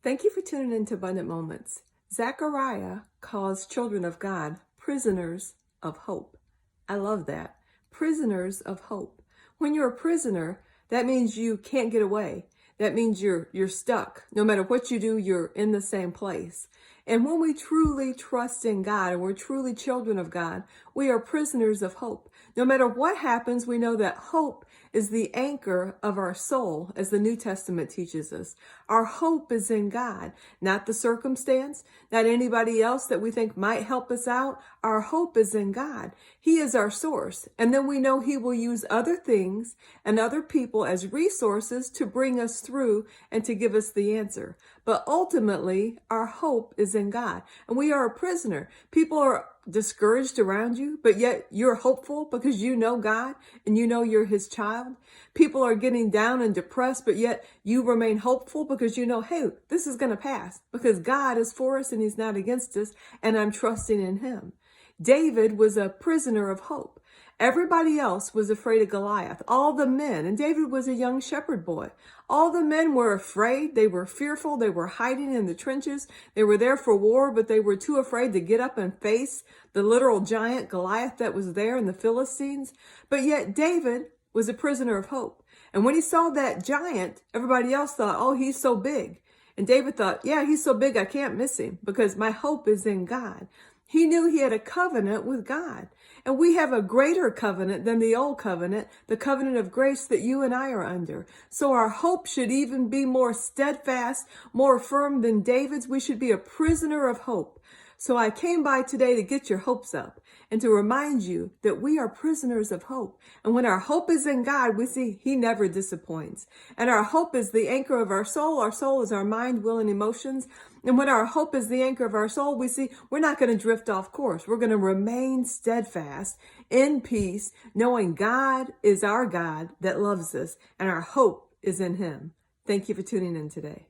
Thank you for tuning in to Abundant Moments. Zechariah calls children of God prisoners of hope. I love that. Prisoners of hope. When you're a prisoner, that means you can't get away. That means you're stuck. No matter what you do, you're in the same place. And when we truly trust in God and we're truly children of God, we are prisoners of hope. No matter what happens, we know that hope is the anchor of our soul, as the New Testament teaches us. Our hope is in God, not the circumstance, not anybody else that we think might help us out. Our hope is in God. He is our source. And then we know He will use other things and other people as resources to bring us through and to give us the answer. But ultimately, our hope is in God. And we are a prisoner. People are discouraged around you, but yet you're hopeful because you know God and you know you're His child. People are getting down and depressed, but yet you remain hopeful because you know, hey, this is going to pass because God is for us and He's not against us, and I'm trusting in Him. David was a prisoner of hope. Everybody else was afraid of Goliath, all the men, and David was a young shepherd boy. All the men were afraid, they were fearful, they were hiding in the trenches, they were there for war, but they were too afraid to get up and face the literal giant Goliath that was there in the Philistines. But yet David was a prisoner of hope. And when he saw that giant, everybody else thought, oh, he's so big. And David thought, yeah, he's so big, I can't miss him because my hope is in God. He knew he had a covenant with God. And we have a greater covenant than the old covenant, the covenant of grace that you and I are under. So our hope should even be more steadfast, more firm than David's. We should be a prisoner of hope. So I came by today to get your hopes up and to remind you that we are prisoners of hope. And when our hope is in God, we see He never disappoints. And our hope is the anchor of our soul. Our soul is our mind, will, and emotions. And when our hope is the anchor of our soul, we see we're not going to drift off course. We're going to remain steadfast in peace, knowing God is our God that loves us and our hope is in Him. Thank you for tuning in today.